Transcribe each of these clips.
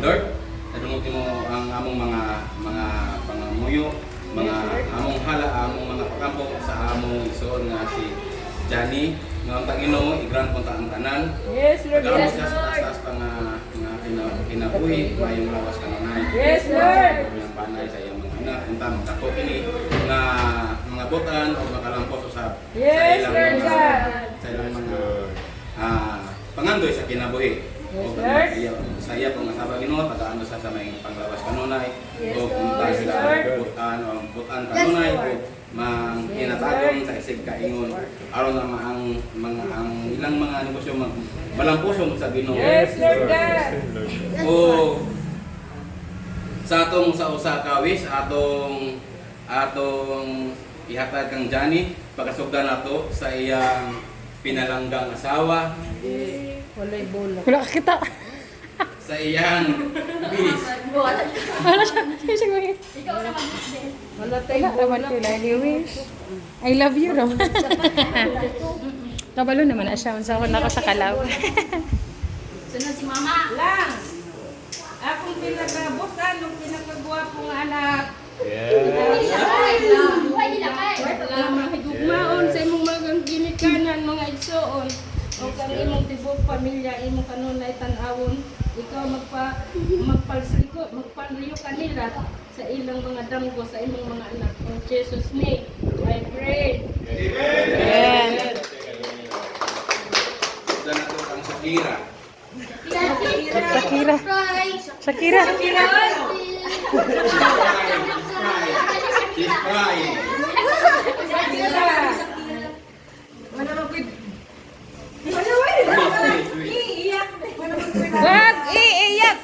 Lord, nadungog mo ang among mga pangamuyo, mga among hala, among mga pakampo sa among isuon nga si Johnny, nga ang Ginoo i-grant punta ang tanan. Yes, Lord. Yes, Lord. Pa nga kinabuhi, mayong lawas kanunay. Yes, Lord. Ang panay sa iyang mga anak, unta magdako kini nga mga butan o makalampos usab. Yes, Lord God. Sa ilang mga pangandoy sa kinabuhi. Yes, Lord. Sa iya pong asawa Ginoo, pagkaano sa may panglawas kanunay, Yes, o kung Lord. sila butan o butan kanunay, o mang kinatagong sa isig kaingon aron na ang ilang mga negosyo malampuson sa Ginoo. Yes, Lord God. O sa atong sa usa ka wish atong ihatag kang Johnny pagkasugdan nato sa iyang pinalanggang asawa, Walay bola. Wala ka kita. sa iyang bis. Wala siya. Siya siya ngayon. Wala Wala tayong naman bola. kila ni wish. I love you raw. Kabalo naman na siya. Unsa ko na ako sa kalaw. Sunod si Mama. Lang. Akong pinagabutan ng pinakagwapong anak. Wala mahigugmaon sa imong mga ginikanan, mga igsoon. O kang imong tibok pamilya, imong kanunay tan-awon. Ikaw magpaliyo kanila sa ilang mga damgo, sa imong mga anak. In Jesus' name, I pray. Amen. Sugdan nato ang Shakira. Shakira. Shakira. She's crying. Wag iiyak.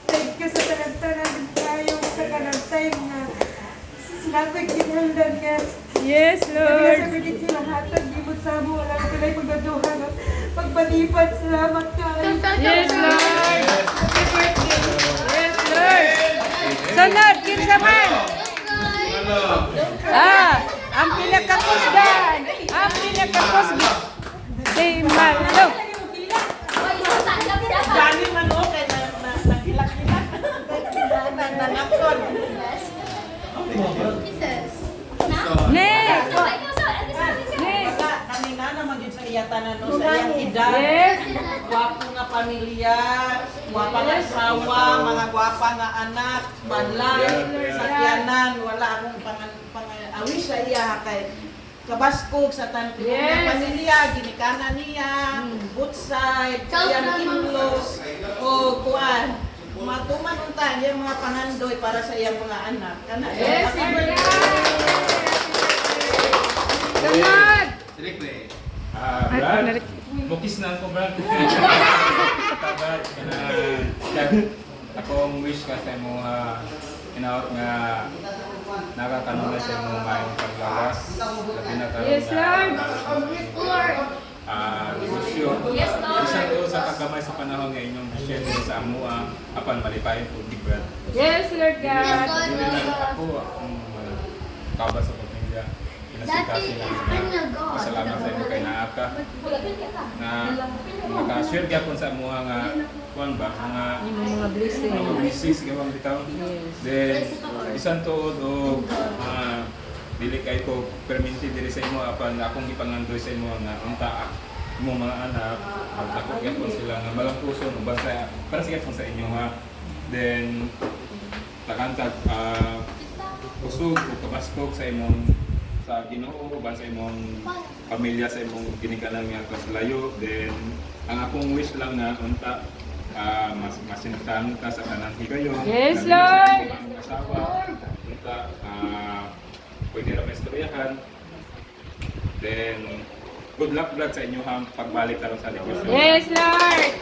Thank you sa tanan-tanan tayo sa kanang time na sinabi kinahanglan nga. Yes, Lord. Sa bigit kinahatan, gibot sa mo, wala ka na'y pagdaduhan. Pagpalipat, salamat ka. Yes, Lord. Happy birthday. Yes, Lord. Sunod, kinsa man. Ang pinakakusgan. Ang pinakakusgan. Si Malo. Dali man okay na nagilak-ilak. Nanapon. Next. Kanina naman yun sa iyatanan no, sa iyang edad. Yes. Gwapo nga pamilya, gwapa nga asawa, mga gwapa nga anak, banlan, sakyanan, wala akong pang-awis sa iya kay kabaskog sa tanto Yes. pamilya, ginikanan niya, bootside, iyang in-laws, o kuan. Matuman untan yung mga pangandoy para sa iyang mga anak. Kana Yes, Lord. Sunod. Strictly. Brad, mukis na ako, Brad. Brad, akong wish ka sa mo inaot nga nakakanong na sa mo mayong paglawas. Labi na karon Yes, Lord. negosyo. Yes, Lord. Isa to sa kagamay sa panahon nga inyong share sa amo apan malipayon po di Brad. Yes, Lord God. Dili na ako akong kabas sa pamilya. Pinasikasin lang pasalamat sa inyo kay Naaka na maka-share gyapon sa mga nga kuan ba mga Mga blessing. mga blessings gawang bitaw. Then isang tuod og dili kay ko perminti diri sa imo apan akong gipangandoy sa imo nga unta mo mga anak magdako gyapon sila nga malampuson uban sa para sa gyapon sa inyo ha. Then takantag usog o kabaskog sa imong sa Ginoo uban sa imong pamilya sa imong ginikanan nga layo. Then ang akong wish lang na unta mas masintahan ka sa kanang higayon. Yes, Lalo na sa Lord. imong asawa unta pwede ra maistoryahan. Then good luck Brad sa inyong pagbalik karon sa negosyo. Yes, Lord.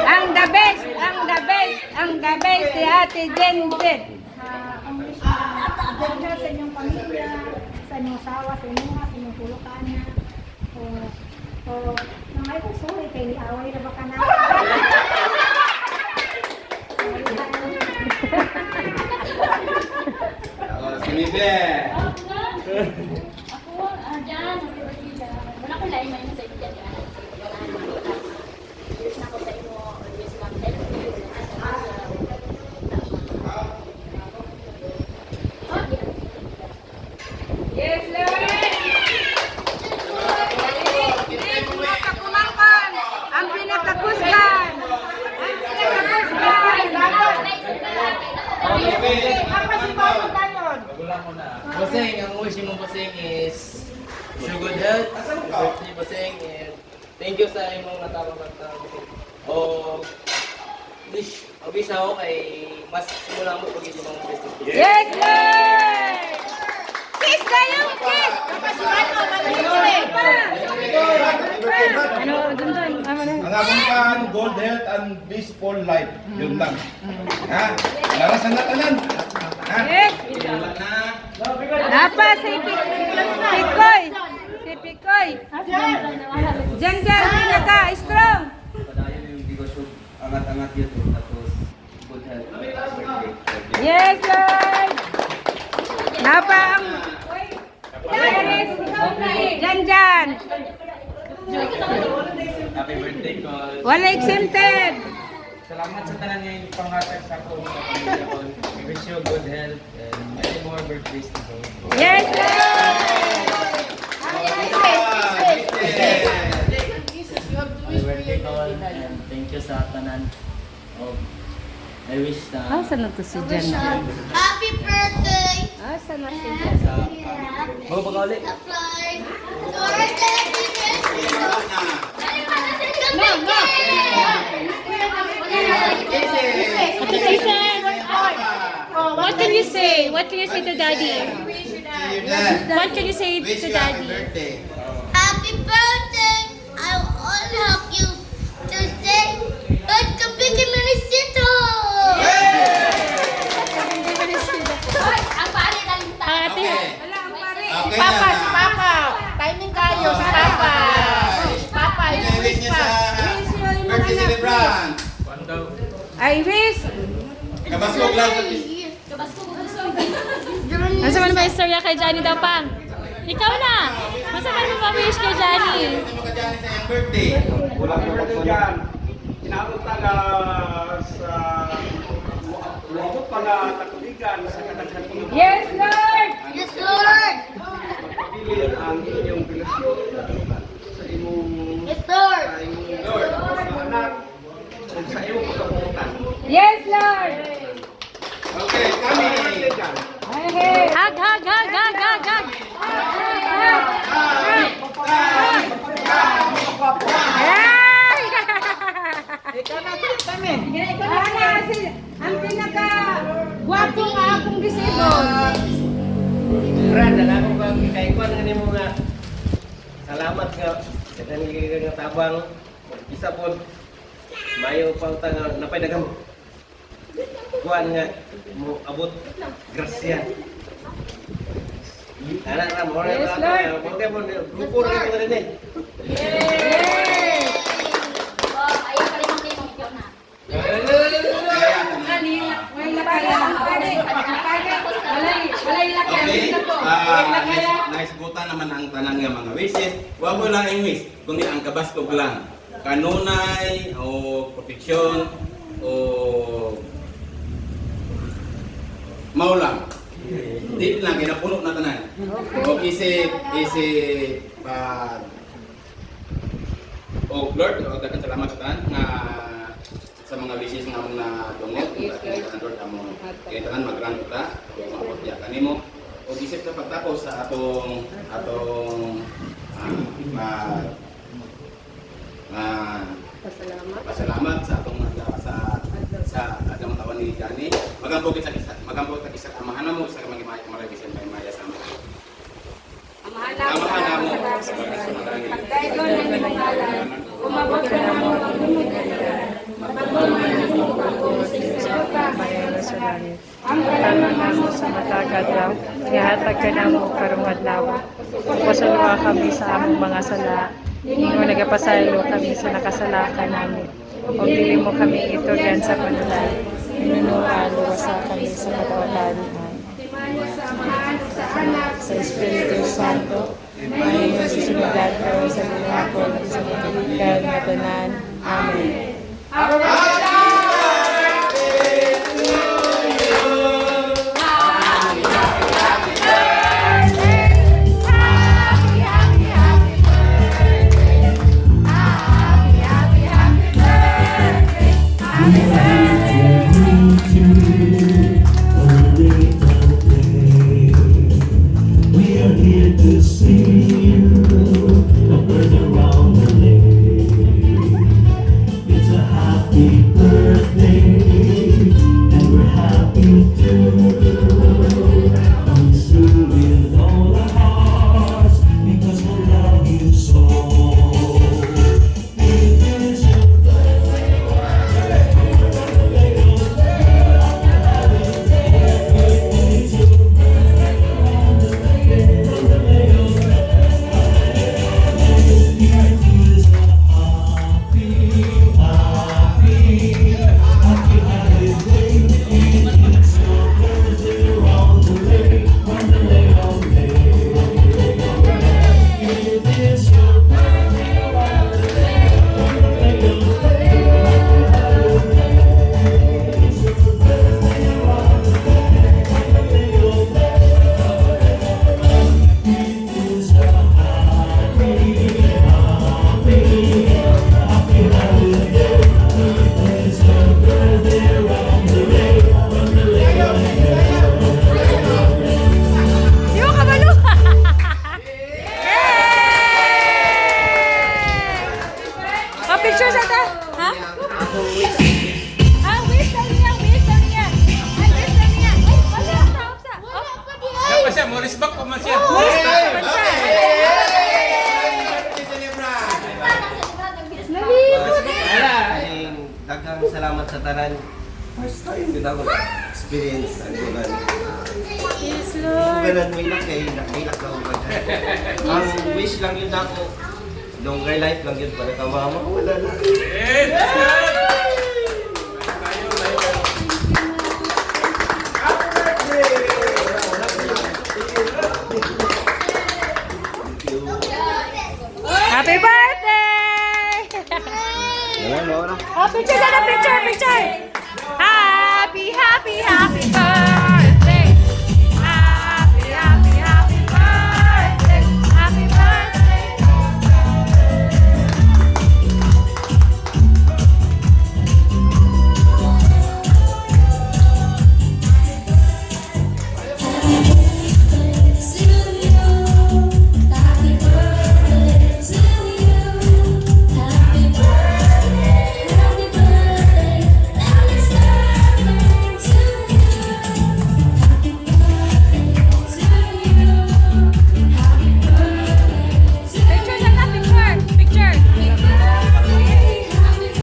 Ang the best, ang the best, ang the best si Ate Jenjen. Ganda sa inyong pamilya, sa inyong asawa, sa inyong pulukan niya. Nangay ko sorry, kay away na baka na. Ako si Mibe. Ako, dyan. Wala ko lain man sa inyo dyan. Years na ako sa inyo. Years lang. Yes, Lord! Ang pinakakumangkan! Ang pinakakusgan! Ang pinakakusgan! Bossing, ang wish mo Bossing is good health, birthday Bossing, and thank you sa imong natawag ng o wish ako kay mas mula mo pag imong birthday. Yes, Lord! Kiss kayo! Kiss! Ano, dun. Ang akong kan, good health and peaceful life. Yun lang. Ha? Larasan na tanan. Ha? Yes! Wala na. Napa, si Pikoy! Si Pikoy! Diyan, pinaka-strong! Padayon yung negosyo, angat-angat yun tapos good health. Yes, Lord! Napa ang... Diyan! Happy birthday, Col. Wala exempted! Salamat sa tanan niya yung panghatag sa ako sa pamilya ko. We wish you good health and many more birthdays to go. Yes, Lord! Happy birthday, Col, and thank you sa tanan. I wish na Asa na to si Jan? Happy birthday! Asa na si Jan? sa Go ba ulit? What can you say? What can you say to Daddy? What can you say to Daddy? Happy birthday! I will all help you to say good to big minister. Ang pare na yung Ate! Okay Papa, na. si Papa. Timing kayo, si Papa. Papa, Wish niya sa birthday celebrant. One daw. I wish! Kabaskog lang. Kabas ko gusto. Masa man ba istorya kay Johnny daw pang? Ikaw na! Masa man mo pa-wish kay Johnny? Ano ka dyan sa iyong birthday? Wala ko rin dyan. Inapunta na sa luwabot pa na takuligan sa kadaghan ko. Yes, Lord! Yes, Lord! Pagpili ang inyong relasyon sa imong Yes, Lord! anak at sa imong pagkapunta. Yes, Lord! Okay, kami. Hey! Hag, hag, hag, hag, hag, hag! Ay! Ikaw na kami. Ang pinaka-gwapo nga akong disabled. Brad, alam ko kang ikaikuan nga mo nga. Salamat nga sa kanila nga tabang. Isa po mayo pa nga napay daghang kuan nga mo abot grasya. Ana ra mo ra Yes, ra. Lord. Mo mo grupo ra ko rin eh. Oh, ayaw pa rin ang limong ikaw na. Okay, naisgutan naman ang tanan nga mga wishes. Huwag mo lang yung wish, kundi ang kabaskog lang. Kanunay, o proteksyon, o maulang. Di lang, kinapuno na tanan. O isip, o Lord, o dagan salamat sa tanan nga sa mga wishes nga among na dungog, kung Lord among kailangan mag-grant ta, o maabot ya kanimo. O isip sa pagtapos sa atong pasalamat sa atong sa agang tawan ni Johnny. Magampog sa isa amahan mo sa magimay malagisan kay Maya sa mga. Amahan mo sa Umabot ka na mo. Ang kalaman namo sa matagad lang, ihatag ka na mo karong adlaw. Pasalwa kami sa among mga sala. Ingon nagapasaylo kami sa nakasala ka namin. O dili mo kami ito dyan sa panulan. Minunualo sa kami sa katawatan. Sa amahan, sa Anak, sa Espiritu Santo, ngayon sa susunod karon sa bulakon sa katolikan nga tanan. Amen. We are here to see you, a bird around the lake. It's a happy birthday, and we're happy too. And we sing with all our hearts, because we love you so. It is your Di mo kabalo! Pa-picture sa ta? Ha? Ah, wish lang niya, wish lang niya. Ay, wish lang niya. Ay, wala, stop, stop. Dapat siya, Morris back pa man siya. Wish lang naman siya. Ay, daghang salamat sa tanan. First time din ako experience ang tugan. Yes, Lord. Tuganan mo ilang kay nakahilak na ako. Ang wish lang yun ako, longer life lang yun para ka mama. Wala na. Yes!